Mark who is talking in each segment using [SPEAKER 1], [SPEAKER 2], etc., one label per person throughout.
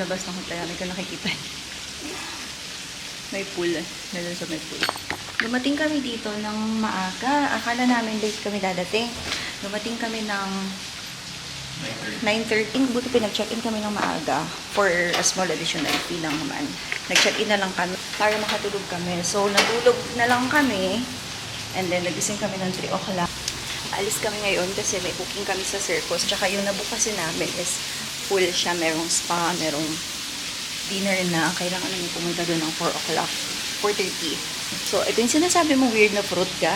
[SPEAKER 1] labas ng hotel namin kung nakikita. May pool eh. Meron sa may pool. Dumating kami dito ng maaga. Akala namin late kami dadating. Dumating kami ng 9:30. Buti pinag-check-in kami ng maaga for a small additional fee lang naman. Nag-check-in na lang kami para makatulog kami. So, natulog na lang kami. And then, nagising kami ng 3 o'clock. Alis kami ngayon kasi may booking kami sa Circus. Tsaka yung nabukasin namin is full siya. Merong spa, merong dinner na. Kailangan namin pumunta doon ng 4 o'clock. 4:30. So, ito yung sinasabi mo weird na fruit ka.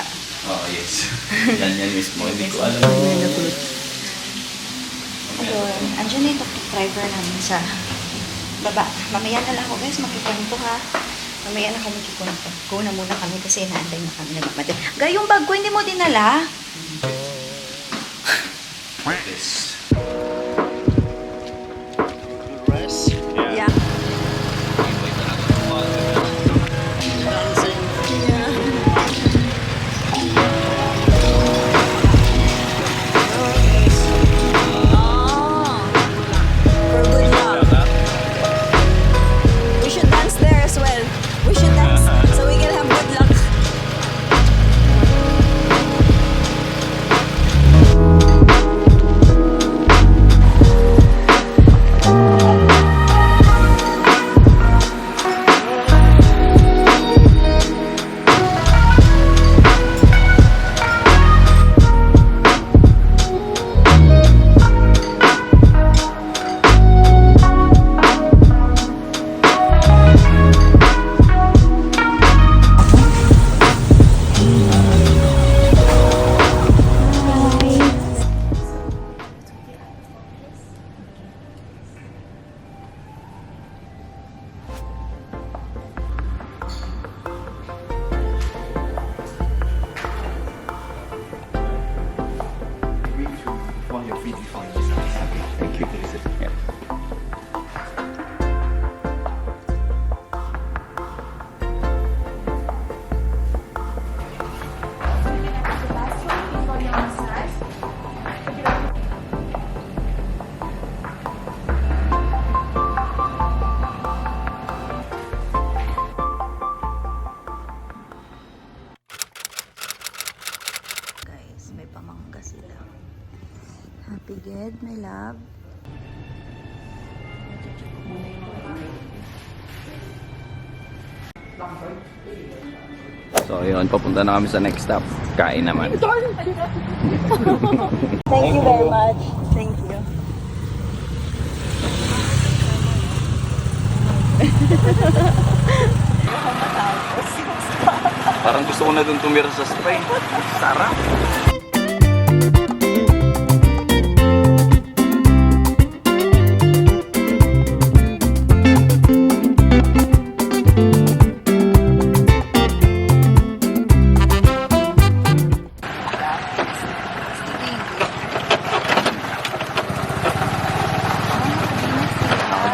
[SPEAKER 2] Oo, yes. Yan mismo. Hindi ko alam.
[SPEAKER 1] Weird na fruit. Ayun, andyan na yung tuk-tuk driver namin sa baba. Mamaya na lang ako guys, magkikwento ha. Mamaya na kami magkikwento. Go na muna kami kasi inaantay na kami nagmamadali. Gaya yung bag ko, hindi mo dinala?
[SPEAKER 2] This.
[SPEAKER 1] Yeah.
[SPEAKER 3] We should dance there as well. We should dance so we can have good luck.
[SPEAKER 2] Thank you. Yeah.
[SPEAKER 1] Guys, may pamangga sila. Happy Ged, my love.
[SPEAKER 2] So, yun. Papunta na kami sa next stop. Kain naman.
[SPEAKER 1] Thank you very much. Thank you.
[SPEAKER 2] Parang gusto ko na dun tumira sa Spain. Sarap.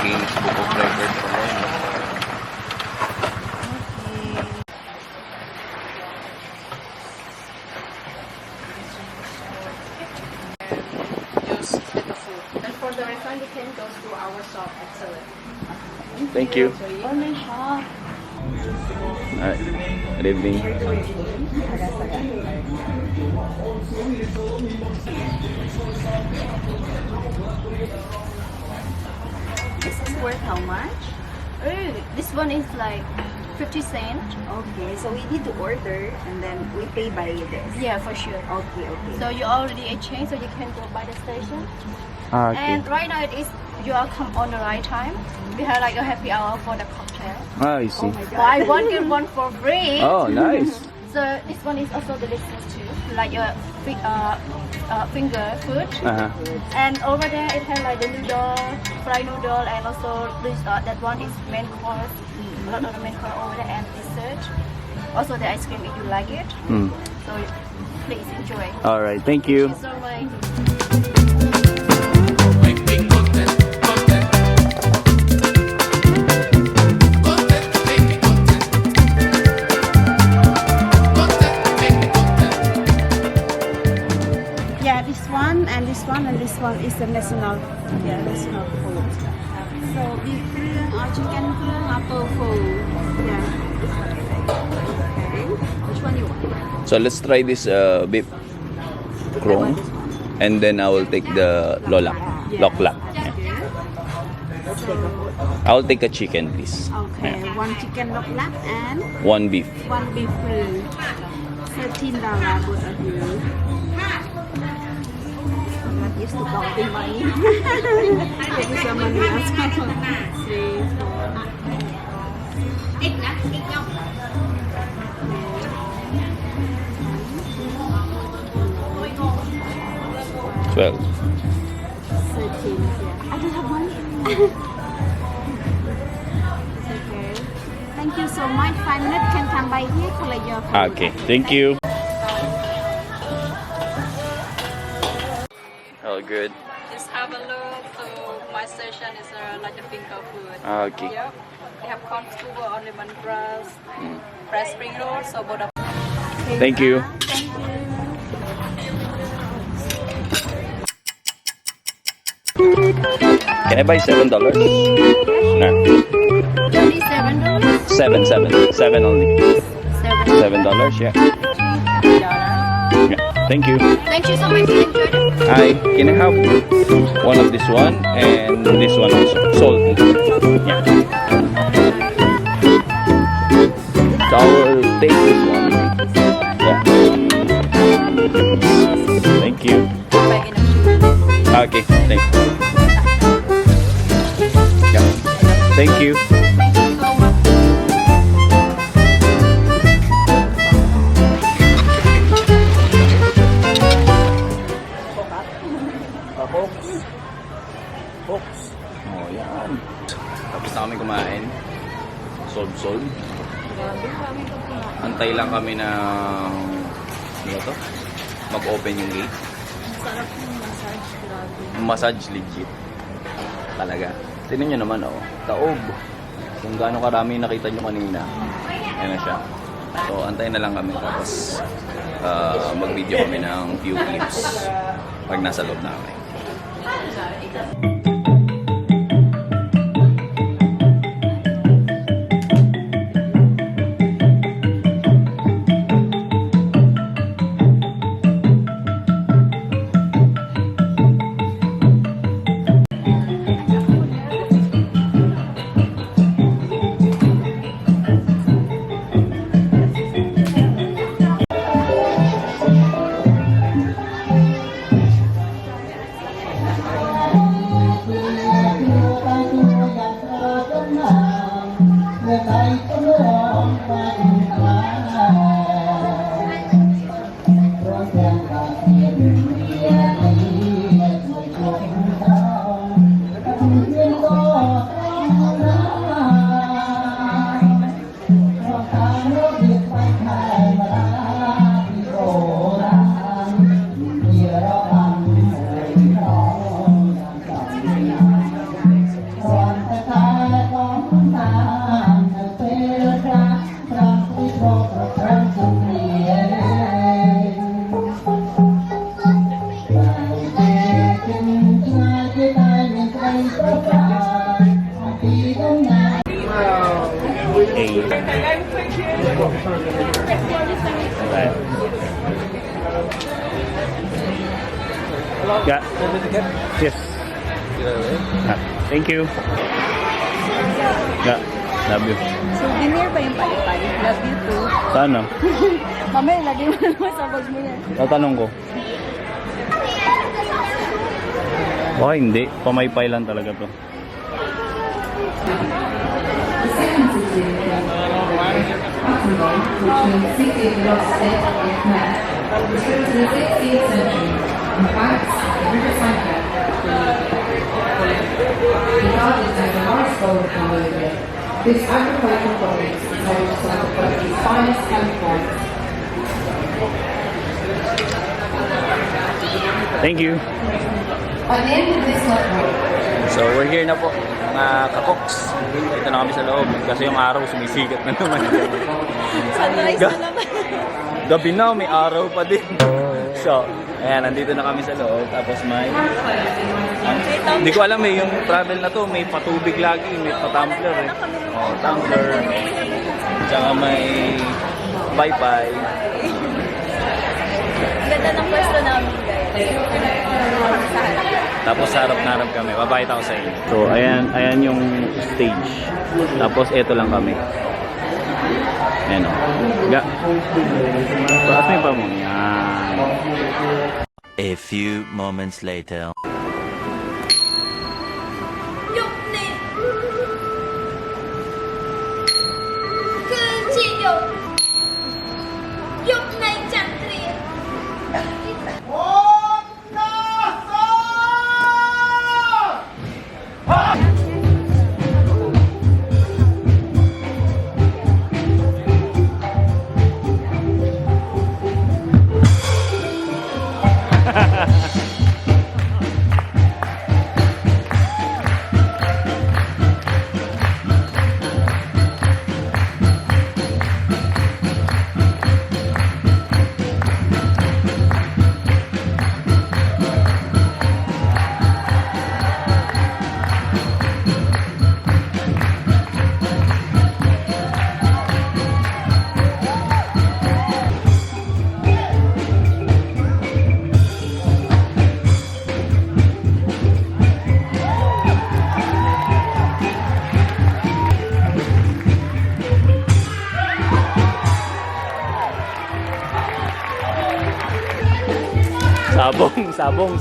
[SPEAKER 2] Guinness Book of Records pa rin.
[SPEAKER 4] Just get the food. And for the refund, you can go to our shop at Seven.
[SPEAKER 2] Thank you.
[SPEAKER 1] Oh, may shop.
[SPEAKER 2] Good evening.
[SPEAKER 4] This is worth how much? Oh, this one is like 50 cents.
[SPEAKER 1] Okay, so we need to order and then we pay by this.
[SPEAKER 4] Yeah, for sure.
[SPEAKER 1] Okay, okay.
[SPEAKER 4] So you already exchanged, so you can go by the station.
[SPEAKER 2] Ah,
[SPEAKER 4] And right now it is you are come on the right time. We have like a happy hour for the cocktail.
[SPEAKER 2] I see.
[SPEAKER 4] Buy one get one for free.
[SPEAKER 2] Oh, nice.
[SPEAKER 4] So this one is also delicious too, like a finger food.
[SPEAKER 2] Uh-huh.
[SPEAKER 4] And over there it has like the noodle, fried noodle, and also this that one is main course. A lot of the main course over there and dessert. Also the ice cream if you like it. So please enjoy.
[SPEAKER 2] All right. Thank you.
[SPEAKER 4] Thank you so much.
[SPEAKER 3] Yeah, this one and this one and this one is the national food.
[SPEAKER 4] So beef krung or chicken krung or tofu. Yeah. Okay. Which one you want?
[SPEAKER 2] So let's try this beef krong, and then I will take the loklak. Loklak. Yeah. I will take a chicken, please.
[SPEAKER 4] Okay. One chicken loklak and
[SPEAKER 2] One beef.
[SPEAKER 4] one beef krung. $13 both of you. I'm not used to counting money. This is the money as well. 3,
[SPEAKER 2] 12.
[SPEAKER 4] 4, 13. Yeah. I don't have money. It's okay. Thank you so much. 5 minutes can come by here collect your food.
[SPEAKER 2] Okay, thank you. All good.
[SPEAKER 4] Just have a look. So my session is like a finger food.
[SPEAKER 2] Okay.
[SPEAKER 4] Yep. They have corn scuba on lemongrass, fresh spring rolls, so both of
[SPEAKER 2] Thank you.
[SPEAKER 4] Thank you.
[SPEAKER 2] Can I buy $7? No.
[SPEAKER 4] $27.
[SPEAKER 2] Seven only.
[SPEAKER 4] $7.
[SPEAKER 2] $7, yeah. Yeah. Thank you.
[SPEAKER 4] Thank you so much. Enjoy it.
[SPEAKER 2] Hi, can I have one of this one and this one also? Salty. Yeah. So I will take this one. Yeah. Thank you. Okay, thank you. Yeah. Thank you. Oh, yan. Tapos na kami kumain. Solve. Antay lang kami na ano to? Mag-open yung gate.
[SPEAKER 4] Sarap yung massage, grabe.
[SPEAKER 2] Massage legit. Talaga. Tingnan nyo naman, oh. Taob. Kung gaano karami nakita nyo kanina. Ayan na siya. So, antayin na lang kami. Tapos, mag-video kami ng few clips pag nasa loob na kami. Yeah. Yes. Thank you. Yeah. Love you.
[SPEAKER 4] Souvenir ba yung palipay? Love you too.
[SPEAKER 2] Sana.
[SPEAKER 4] Mamaya, lagay mo naman sa bag mo yan.
[SPEAKER 2] Tatanong ko. Baka hindi. Pamaypay lang talaga to.
[SPEAKER 5] This agricultural produce is home to some of the country's finest chemicals.
[SPEAKER 2] Thank you.
[SPEAKER 5] By the end of this network,
[SPEAKER 2] So we're here na po, mga kakoks. Dito na kami sa loob kasi yung araw sumisikat na naman.
[SPEAKER 4] Sunrise na naman.
[SPEAKER 2] Gabi na, may araw pa din. So, ayan, nandito na kami sa loob. Tapos may Hindi ko alam eh, yung travel na to, may patubig lagi, may pa-tumbler eh. Oh, tumbler. Tsaka may Wi-Fi.
[SPEAKER 3] Ganda ng pwesto namin, guys.
[SPEAKER 2] Tapos sa harap na harap kami. Babakita ko sa inyo. So, ayan yung stage. Tapos, eto lang kami. Ayan o. Ga. Taas mo yung pa mo. Yan.
[SPEAKER 6] A few moments later.
[SPEAKER 2] Sabong.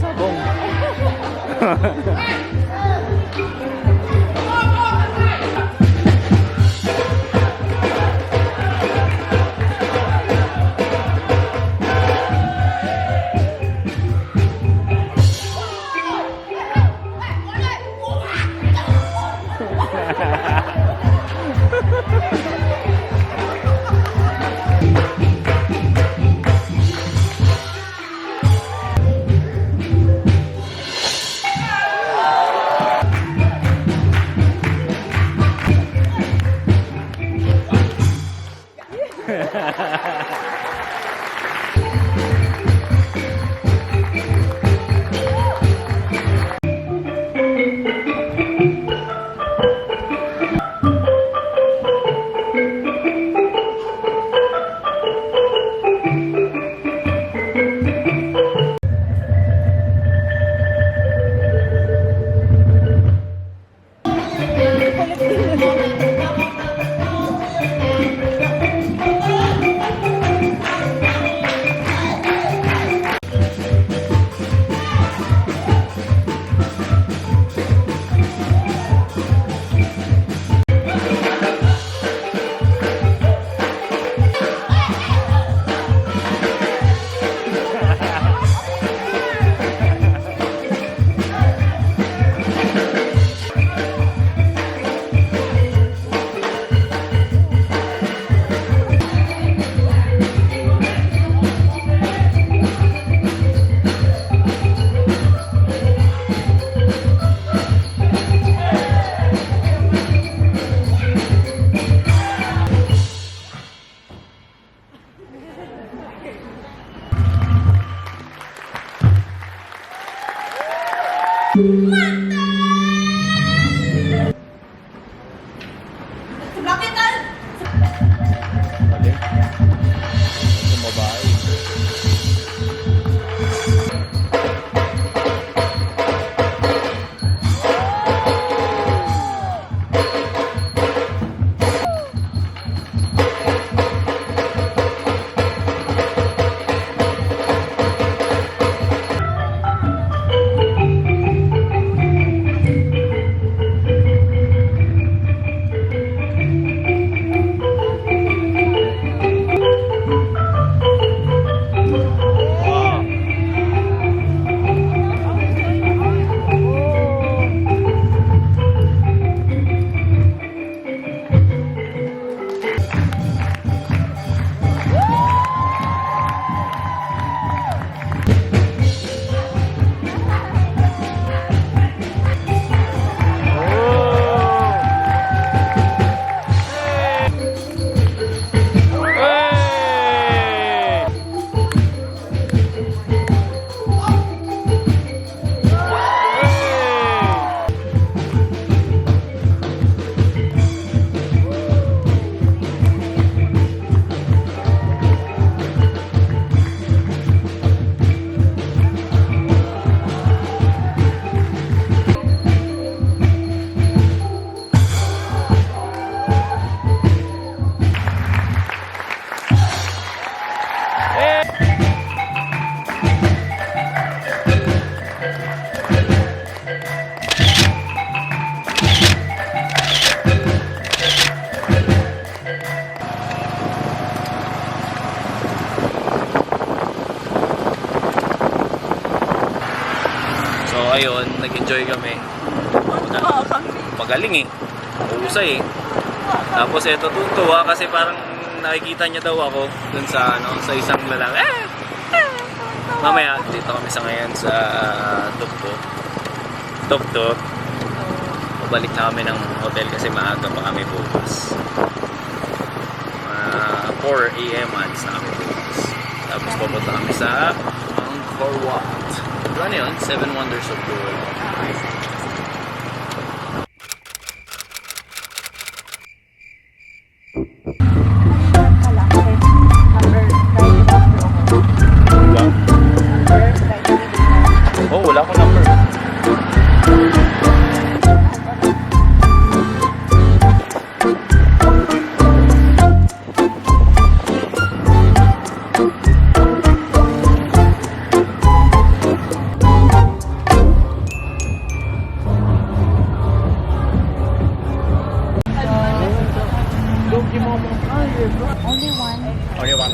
[SPEAKER 2] ngayon, nag-enjoy kami. Pagaling eh. Usay eh. Tapos eto tutuwa kasi parang nakikita niya daw ako dun sa sa isang lalaki. Mamaya dito kami sa ngayon sa Tuktuk. Balik na kami ng hotel kasi maaga pa kami bukas. 4 AM alis na kami bukas. Tapos pupunta kami sa Angkor Wat. Ano yun? 7 Wonders of the World. Oh, wala akong number. Only one.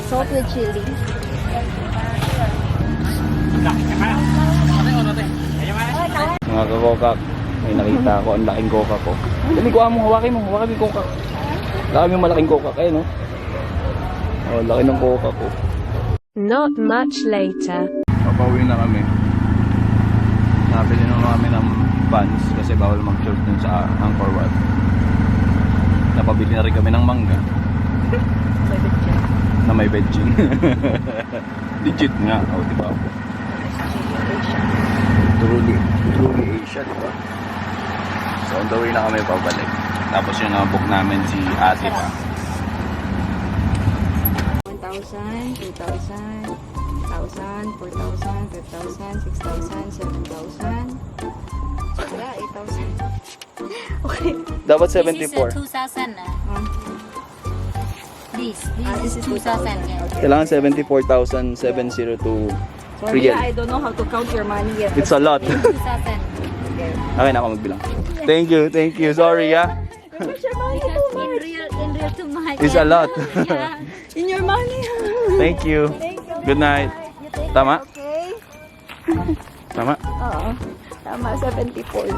[SPEAKER 4] Salt with chili.
[SPEAKER 2] Mga kakokak, may nakita ako, ang laking kokak ko. Dali, kuha mo, hawakin mo yung kokak. Laki yung malaking kokak, ayun oh. Oh, laki ng kokak ko.
[SPEAKER 3] Not much later.
[SPEAKER 2] Papauwi na kami. Nabili na kami ng buns kasi bawal mag-short dun sa Angkor Wat. Napabili na rin kami ng mangga. Na may veggie. Legit nga, oh, diba? Truly Asia, diba? So on the way na kami pabalik. Tapos yung book namin si ate pa.
[SPEAKER 1] 1,000, 2,000, 1,000, 4,000, 5,000, 6,000, 7,000. Wala, 8,000. Okay.
[SPEAKER 2] Dapat
[SPEAKER 7] This
[SPEAKER 2] 74.
[SPEAKER 7] is 2,000 na. This
[SPEAKER 1] This
[SPEAKER 7] is
[SPEAKER 1] is
[SPEAKER 7] 2,000.
[SPEAKER 1] 2,000.
[SPEAKER 7] Yeah.
[SPEAKER 2] Kailangan 74,702
[SPEAKER 1] Sorry,
[SPEAKER 2] real.
[SPEAKER 1] I don't know how to count your money yet.
[SPEAKER 2] It's a lot.
[SPEAKER 7] 2,000.
[SPEAKER 2] Okay na ako magbilang. Thank you. Sorry ah.
[SPEAKER 7] In real too much.
[SPEAKER 2] It's a lot.
[SPEAKER 7] Yeah.
[SPEAKER 1] In your money.
[SPEAKER 2] Thank you. Good night. Tama?
[SPEAKER 1] Okay.
[SPEAKER 2] Tama?
[SPEAKER 1] Oo. Tama, 74.